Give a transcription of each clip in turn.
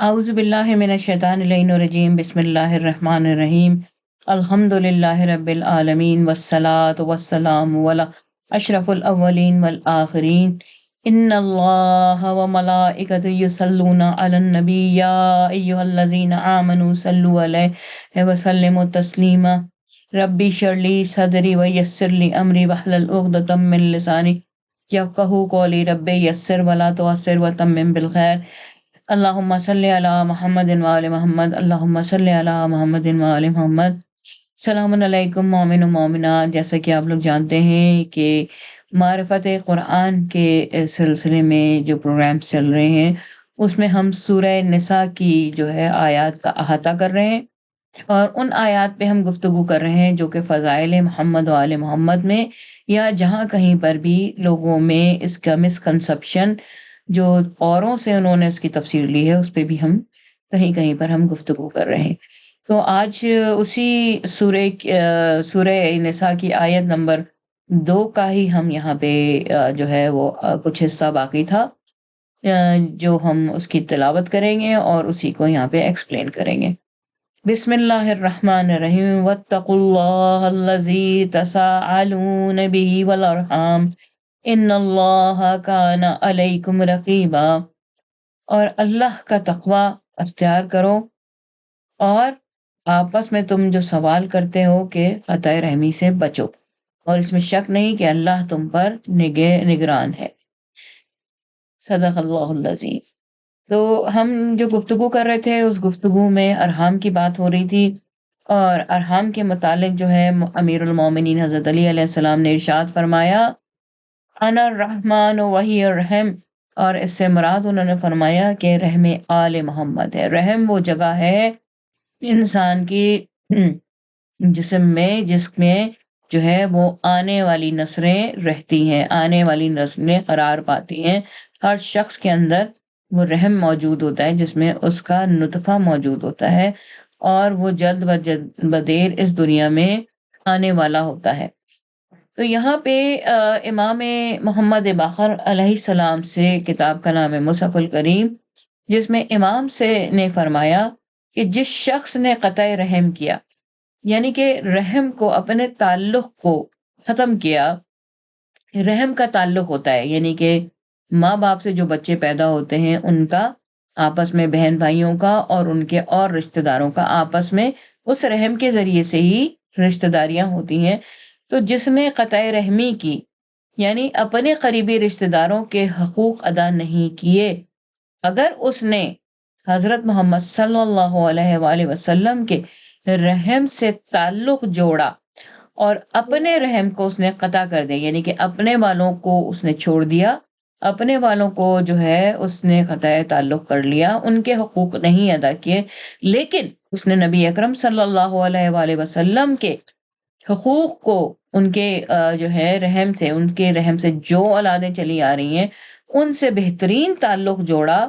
اعوذ باللہ من الشیطان اللعین الرجیم بسم اللہ الرحمن الرحیم الحمد للہ رب العالمین والصلاة والسلام علی اشرف الاولین والآخرین ان اللہ وملائکتہ یصلون علی النبی یا ایہا الذین آمنوا صلوا علیہ وسلموا تسلیما ربی اشرح لی صدری ویسر لی امری واحلل عقدۃ من لسانی یفقہوا قولی رب یسر ولا تعسر وتمم بالخیر اللہم صلی علی محمد وآل محمد اللہم صلی علی محمد وآل محمد۔ السلام علیکم مومن و مومنات، جیسا کہ آپ لوگ جانتے ہیں کہ معرفت قرآن کے سلسلے میں جو پروگرامز چل رہے ہیں اس میں ہم سورہ نساء کی جو ہے آیات کا احاطہ کر رہے ہیں، اور ان آیات پہ ہم گفتگو کر رہے ہیں جو کہ فضائل محمد و آل محمد میں یا جہاں کہیں پر بھی لوگوں میں اس کا مسکنسپشن جو اوروں سے انہوں نے اس کی تفسیر لی ہے اس پہ بھی ہم کہیں کہیں پر ہم گفتگو کر رہے ہیں۔ تو آج اسی سورہ نساء کی آیت نمبر 2 کا ہی ہم یہاں پہ جو ہے وہ کچھ حصہ باقی تھا جو ہم اس کی تلاوت کریں گے اور اسی کو یہاں پہ ایکسپلین کریں گے۔ بسم اللہ الرحمن الرحیم واتقوا اللہ الذی تساءلون به والارحام ان اللہ کان علیکم رقیبا، اور اللہ کا تقوی اختیار کرو اور آپس میں تم جو سوال کرتے ہو کہ قطع رحمی سے بچو، اور اس میں شک نہیں کہ اللہ تم پر نگران ہے۔ صدق اللہ العظیم۔ تو ہم جو گفتگو کر رہے تھے اس گفتگو میں ارحام کی بات ہو رہی تھی، اور ارحام کے متعلق جو ہے امیر المومنین حضرت علی علیہ السلام نے ارشاد فرمایا انا الرحمن وہی الرحم، اور اس سے مراد انہوں نے فرمایا کہ رحم آل محمد ہے۔ رحم وہ جگہ ہے انسان کی جسم میں جس میں جو ہے وہ آنے والی نسلیں رہتی ہیں، آنے والی نسلیں قرار پاتی ہیں۔ ہر شخص کے اندر وہ رحم موجود ہوتا ہے جس میں اس کا نطفہ موجود ہوتا ہے، اور وہ جلد بدیر اس دنیا میں آنے والا ہوتا ہے۔ تو یہاں پہ امام محمد باقر علیہ السلام سے کتاب کا نام ہے مصحف الکریم، جس میں امام سے نے فرمایا کہ جس شخص نے قطع رحم کیا، یعنی کہ رحم کو، اپنے تعلق کو ختم کیا۔ رحم کا تعلق ہوتا ہے یعنی کہ ماں باپ سے جو بچے پیدا ہوتے ہیں ان کا آپس میں، بہن بھائیوں کا اور ان کے اور رشتہ داروں کا آپس میں اس رحم کے ذریعے سے ہی رشتہ داریاں ہوتی ہیں۔ تو جس نے قطع رحمی کی یعنی اپنے قریبی رشتہ داروں کے حقوق ادا نہیں کیے، اگر اس نے حضرت محمد صلی اللہ علیہ وآلہ وسلم کے رحم سے تعلق جوڑا اور اپنے رحم کو اس نے قطع کر دیا، یعنی کہ اپنے والوں کو اس نے چھوڑ دیا، اپنے والوں کو جو ہے اس نے قطع تعلق کر لیا، ان کے حقوق نہیں ادا کیے، لیکن اس نے نبی اکرم صلی اللہ علیہ وآلہ وسلم کے حقوق کو، ان کے جو ہے رحم سے، ان کے رحم سے جو اولادیں چلی آ رہی ہیں ان سے بہترین تعلق جوڑا،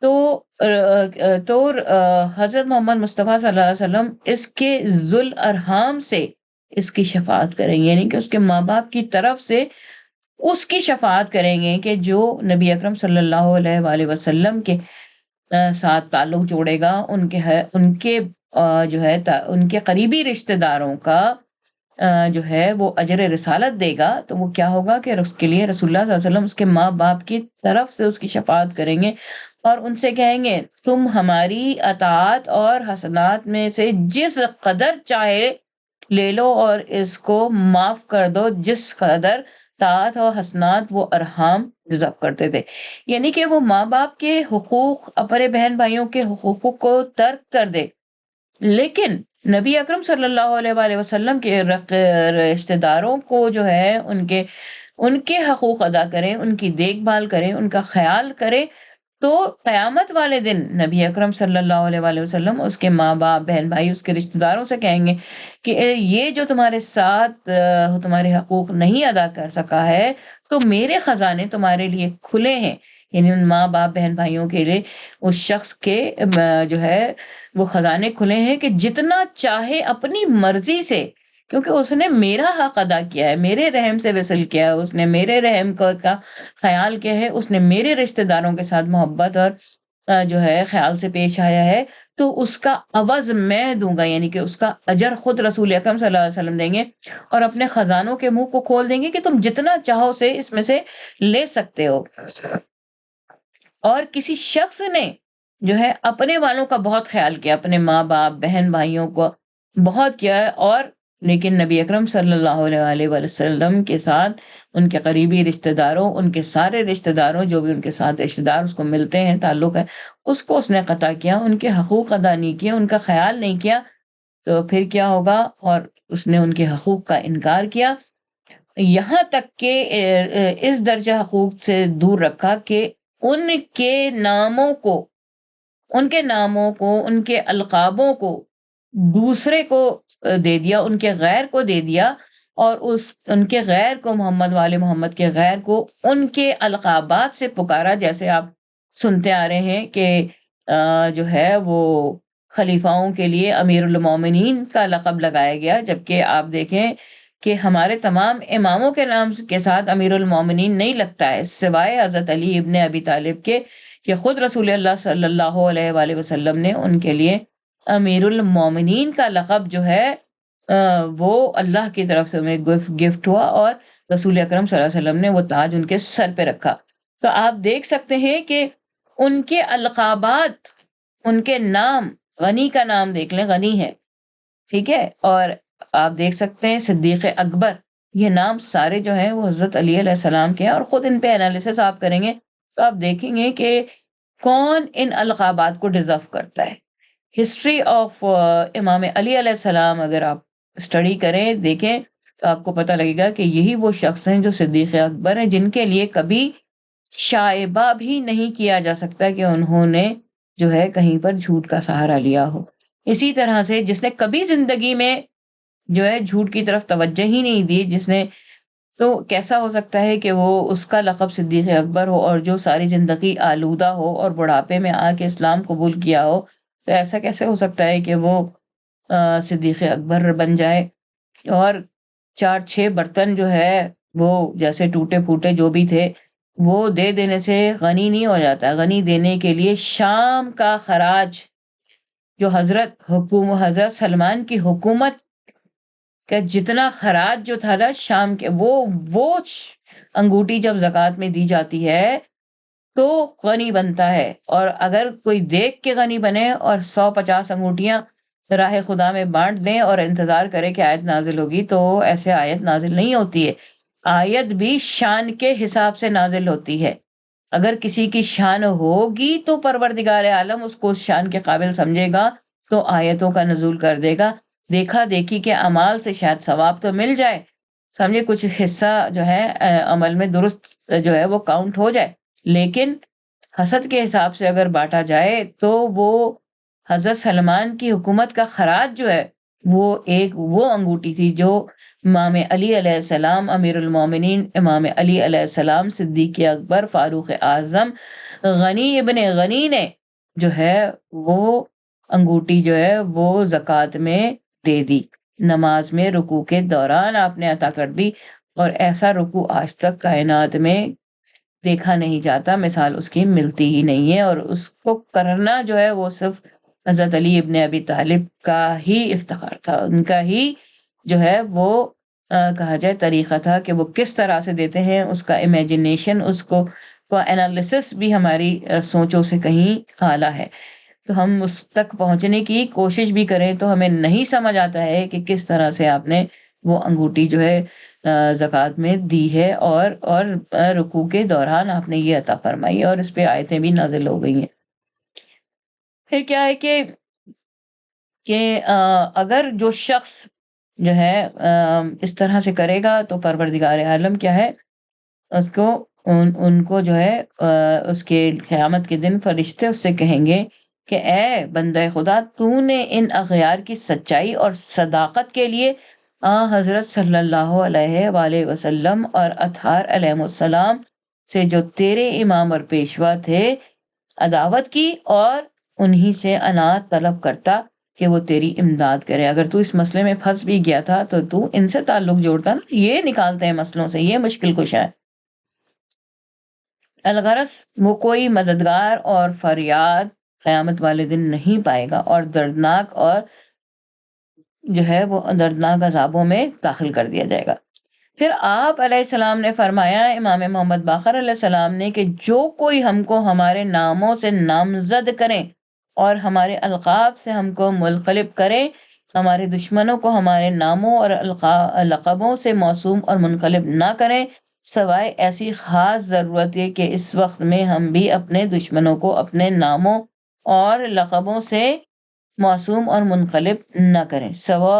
تو حضرت محمد مصطفیٰ صلی اللہ علیہ وسلم اس کے ذل ارحام سے اس کی شفاعت کریں گے، یعنی کہ اس کے ماں باپ کی طرف سے اس کی شفاعت کریں گے کہ جو نبی اکرم صلی اللہ علیہ وآلہ وسلم کے ساتھ تعلق جوڑے گا، ان کے جو ہے ان کے قریبی رشتہ داروں کا جو ہے وہ اجر رسالت دے گا، تو وہ کیا ہوگا کہ اس کے لیے رسول اللہ صلی اللہ علیہ وسلم اس کے ماں باپ کی طرف سے اس کی شفاعت کریں گے اور ان سے کہیں گے تم ہماری اطاعت اور حسنات میں سے جس قدر چاہے لے لو اور اس کو معاف کر دو، جس قدر طاعت اور حسنات وہ ارحام ڈیزرو کرتے تھے، یعنی کہ وہ ماں باپ کے حقوق، اپنے بہن بھائیوں کے حقوق کو ترک کر دے، لیکن نبی اکرم صلی اللہ علیہ وآلہ وسلم کے رشتہ داروں کو جو ہے ان کے حقوق ادا کریں، ان کی دیکھ بھال کریں، ان کا خیال کریں، تو قیامت والے دن نبی اکرم صلی اللہ علیہ وآلہ وسلم اس کے ماں باپ، بہن بھائی، اس کے رشتہ داروں سے کہیں گے کہ یہ جو تمہارے ساتھ تمہارے حقوق نہیں ادا کر سکا ہے تو میرے خزانے تمہارے لیے کھلے ہیں، یعنی ان ماں باپ، بہن بھائیوں کے لیے اس شخص کے جو ہے وہ خزانے کھلے ہیں کہ جتنا چاہے اپنی مرضی سے، کیونکہ اس نے میرا حق ادا کیا ہے، میرے رحم سے وصل کیا ہے، اس نے میرے رحم کا خیال کیا ہے، اس نے میرے رشتہ داروں کے ساتھ محبت اور جو ہے خیال سے پیش آیا ہے تو اس کا عوض میں دوں گا، یعنی کہ اس کا اجر خود رسول اکرم صلی اللہ علیہ وسلم دیں گے، اور اپنے خزانوں کے منہ کو کھول دیں گے کہ تم جتنا چاہو سے اس میں سے لے سکتے ہو۔ اور کسی شخص نے جو ہے اپنے والوں کا بہت خیال کیا، اپنے ماں باپ بہن بھائیوں کو بہت کیا ہے، اور لیکن نبی اکرم صلی اللہ علیہ وآلہ وسلم کے ساتھ ان کے قریبی رشتہ داروں، ان کے سارے رشتہ داروں جو بھی ان کے ساتھ رشتہ دار اس کو ملتے ہیں، تعلق ہے، اس کو اس نے قطع کیا، ان کے حقوق ادا نہیں کیا، ان کا خیال نہیں کیا، تو پھر کیا ہوگا؟ اور اس نے ان کے حقوق کا انکار کیا، یہاں تک کہ اس درجہ حقوق سے دور رکھا کہ ان کے ناموں کو ان کے ناموں کو ان کے القابوں کو دوسرے کو دے دیا، ان کے غیر کو دے دیا، اور ان کے غیر کو، محمد والے محمد کے غیر کو ان کے القابات سے پکارا، جیسے آپ سنتے آ رہے ہیں کہ جو ہے وہ خلیفاؤں کے لیے امیر المومنین کا لقب لگایا گیا، جبکہ آپ دیکھیں کہ ہمارے تمام اماموں کے نام کے ساتھ امیر المومنین نہیں لگتا ہے، سوائے حضرت علی ابن ابی طالب کے، کہ خود رسول اللہ صلی اللہ علیہ وآلہ وسلم نے ان کے لیے امیر المومنین کا لقب جو ہے وہ اللہ کی طرف سے انہیں گفٹ ہوا، اور رسول اکرم صلی اللہ علیہ وسلم نے وہ تاج ان کے سر پہ رکھا۔ تو آپ دیکھ سکتے ہیں کہ ان کے القابات، ان کے نام، غنی کا نام دیکھ لیں، غنی ہے، ٹھیک ہے، اور آپ دیکھ سکتے ہیں صدیق اکبر، یہ نام سارے جو ہیں وہ حضرت علی علیہ السلام کے ہیں، اور خود ان پہ انالیسس آپ کریں گے تو آپ دیکھیں گے کہ کون ان القابات کو ڈیزرو کرتا ہے۔ ہسٹری آف امام علی علیہ السلام اگر آپ اسٹڈی کریں، دیکھیں، تو آپ کو پتہ لگے گا کہ یہی وہ شخص ہیں جو صدیق اکبر ہیں، جن کے لیے کبھی شائبہ بھی نہیں کیا جا سکتا کہ انہوں نے جو ہے کہیں پر جھوٹ کا سہارا لیا ہو۔ اسی طرح سے جس نے کبھی زندگی میں جو ہے جھوٹ کی طرف توجہ ہی نہیں دی، جس نے، تو کیسا ہو سکتا ہے کہ وہ اس کا لقب صدیق اکبر ہو، اور جو ساری زندگی آلودہ ہو اور بڑھاپے میں آ کے اسلام قبول کیا ہو، تو ایسا کیسے ہو سکتا ہے کہ وہ صدیق اکبر بن جائے؟ اور 4-6 برتن جو ہے وہ جیسے ٹوٹے پھوٹے جو بھی تھے وہ دے دینے سے غنی نہیں ہو جاتا، غنی دینے کے لیے شام کا خراج، جو حضرت سلمان کی حکومت کا جتنا خراج جو تھا نا شام کے، وہ انگوٹھی جب زکوٰۃ میں دی جاتی ہے تو غنی بنتا ہے، اور اگر کوئی دیکھ کے غنی بنے اور 150 انگوٹھیاں راہ خدا میں بانٹ دیں اور انتظار کرے کہ آیت نازل ہوگی، تو ایسے آیت نازل نہیں ہوتی ہے۔ آیت بھی شان کے حساب سے نازل ہوتی ہے، اگر کسی کی شان ہوگی تو پروردگار عالم اس کو اس شان کے قابل سمجھے گا تو آیتوں کا نزول کر دے گا۔ دیکھا دیکھی کے اعمال سے شاید ثواب تو مل جائے، سمجھے، کچھ حصہ جو ہے عمل میں درست جو ہے وہ کاؤنٹ ہو جائے، لیکن حسد کے حساب سے اگر بانٹا جائے تو وہ حضرت سلمان کی حکومت کا خراج جو ہے وہ انگوٹھی تھی جو امام علی علیہ السلام، امیر المومنین امام علی علیہ السلام، صدیق اکبر، فاروق اعظم، غنی ابن غنی نے جو ہے وہ انگوٹھی جو ہے وہ زکوٰۃ میں دے دی، نماز میں رکوع کے دوران آپ نے عطا کر دی، اور ایسا رکوع آج تک کائنات میں دیکھا نہیں جاتا، مثال اس کی ملتی ہی نہیں ہے، اور اس کو کرنا جو ہے وہ صرف حضرت علی ابن ابی طالب کا ہی افتخار تھا، ان کا ہی جو ہے وہ کہا جائے طریقہ تھا کہ وہ کس طرح سے دیتے ہیں، اس کا امیجنیشن، اس کو انالیسس بھی ہماری سوچوں سے کہیں اعلیٰ ہے، تو ہم اس تک پہنچنے کی کوشش بھی کریں تو ہمیں نہیں سمجھ آتا ہے کہ کس طرح سے آپ نے وہ انگوٹھی جو ہے زکوٰۃ میں دی ہے، اور رکوع کے دوران آپ نے یہ عطا فرمائی، اور اس پہ آیتیں بھی نازل ہو گئی ہیں۔ پھر کیا ہے کہ اگر جو شخص جو ہے اس طرح سے کرے گا تو پروردگار عالم کیا ہے، اس کو ان کو جو ہے اس کے قیامت کے دن فرشتے اس سے کہیں گے کہ اے بندہ خدا، تو نے ان اغیار کی سچائی اور صداقت کے لیے حضرت صلی اللہ علیہ وآلہ وسلم اور اطہار علیہ السلام سے جو تیرے امام اور پیشوا تھے عداوت کی، اور انہی سے انات طلب کرتا کہ وہ تیری امداد کرے۔ اگر تو اس مسئلے میں پھنس بھی گیا تھا تو ان سے تعلق جوڑتا نا، یہ نکالتے ہیں مسئلوں سے، یہ مشکل کشا ہے۔ الغرض وہ کوئی مددگار اور فریاد قیامت والے دن نہیں پائے گا، اور دردناک اور جو ہے وہ دردناک عذابوں میں داخل کر دیا جائے گا۔ پھر آپ علیہ السلام نے فرمایا، امام محمد باقر علیہ السلام نے، کہ جو کوئی ہم کو ہمارے ناموں سے نامزد کریں اور ہمارے القاب سے ہم کو منقلب کریں، ہمارے دشمنوں کو ہمارے ناموں اور لقبوں سے موسوم اور منقلب نہ کریں، سوائے ایسی خاص ضرورت ہے کہ اس وقت میں ہم بھی اپنے دشمنوں کو اپنے ناموں اور لقبوں سے موسوم اور منقلب نہ کریں، سوا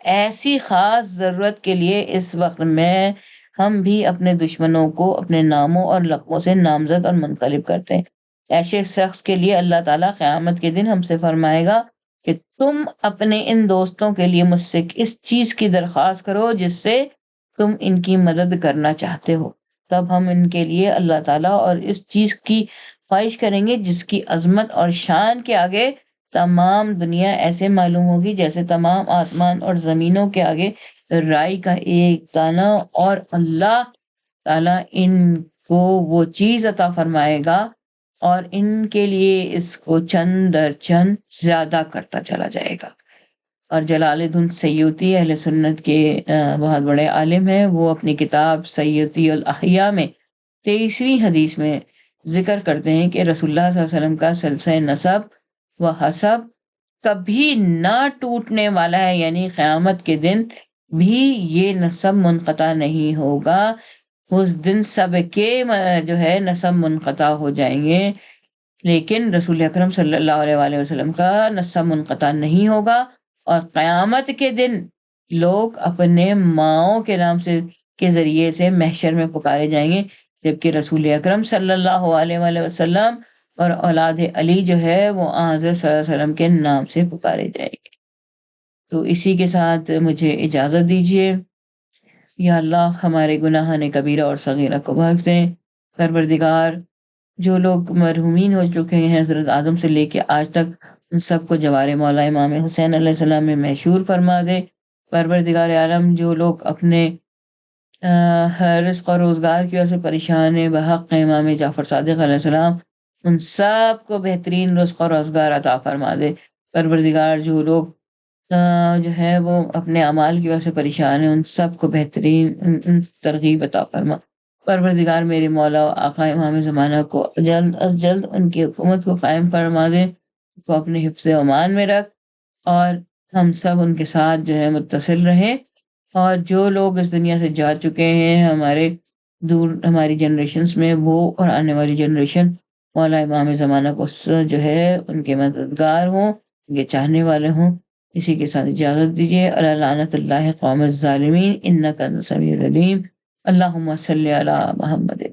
ایسی خاص ضرورت کے لیے اس وقت میں ہم بھی اپنے دشمنوں کو اپنے ناموں اور لقبوں سے نامزد اور منقلب کرتے ہیں۔ ایسے شخص کے لیے اللہ تعالیٰ قیامت کے دن ہم سے فرمائے گا کہ تم اپنے ان دوستوں کے لیے مجھ سے اس چیز کی درخواست کرو جس سے تم ان کی مدد کرنا چاہتے ہو، تب ہم ان کے لیے اللہ تعالیٰ اور اس چیز کی خواہش کریں گے جس کی عظمت اور شان کے آگے تمام دنیا ایسے معلوم ہوگی جیسے تمام آسمان اور زمینوں کے آگے رائی کا ایک دانہ، اور اللہ تعالیٰ ان کو وہ چیز عطا فرمائے گا اور ان کے لیے اس کو چند در چند زیادہ کرتا چلا جائے گا۔ اور جلال الدین سیوطی اہل سنت کے بہت بڑے عالم ہیں، وہ اپنی کتاب سیوطی الاحیاء میں 23ویں حدیث میں ذکر کرتے ہیں کہ رسول اللہ صلی اللہ علیہ وسلم کا سلسلہ نسب و حسب کبھی نہ ٹوٹنے والا ہے، یعنی قیامت کے دن بھی یہ نسب منقطع نہیں ہوگا۔ اس دن سب کے جو ہے نسب منقطع ہو جائیں گے، لیکن رسول اکرم صلی اللہ علیہ وآلہ وسلم کا نسب منقطع نہیں ہوگا، اور قیامت کے دن لوگ اپنے ماؤں کے نام سے کے ذریعے سے محشر میں پکارے جائیں گے، جبکہ رسول اکرم صلی اللہ علیہ وآلہ وسلم اور اولاد علی جو ہے وہ حضرت صلی اللہ علیہ وسلم کے نام سے پکارے جائیں گے۔ تو اسی کے ساتھ مجھے اجازت دیجیے۔ یا اللہ ہمارے گناہان کبیرہ اور صغیرہ کو بخش دیں۔ پروردگار جو لوگ مرحومین ہو چکے ہیں حضرت آدم سے لے کے آج تک، ان سب کو جوار مولا امام حسین علیہ السلام میں محشور فرما دے۔ پروردگار عالم جو لوگ اپنے رزق و روزگار کی وجہ سے پریشان ہیں، بحق امام جعفر صادق علیہ السلام ان سب کو بہترین رزق و روزگار عطا فرما دے۔ پروردگار جو لوگ جو ہے وہ اپنے اعمال کی وجہ سے پریشان ہیں، ان سب کو بہترین ترغیب عطا فرما۔ پروردگار میرے مولا و آقا امام زمانہ کو جلد از جلد ان کی حکومت کو قائم فرما دے، کو اپنے حفظ و امان میں رکھ، اور ہم سب ان کے ساتھ جو ہے متصل رہیں۔ اور جو لوگ اس دنیا سے جا چکے ہیں ہمارے دور ہماری جنریشنز میں، وہ اور آنے والی جنریشن مولا امام زمانہ کو جو ہے ان کے مددگار ہوں، ان کے چاہنے والے ہوں۔ اسی کے ساتھ اجازت دیجیے۔ الا لعنت اللہ قوم الظالمین انک انت السمیع العلیم۔ اللہم صلی علی محمد۔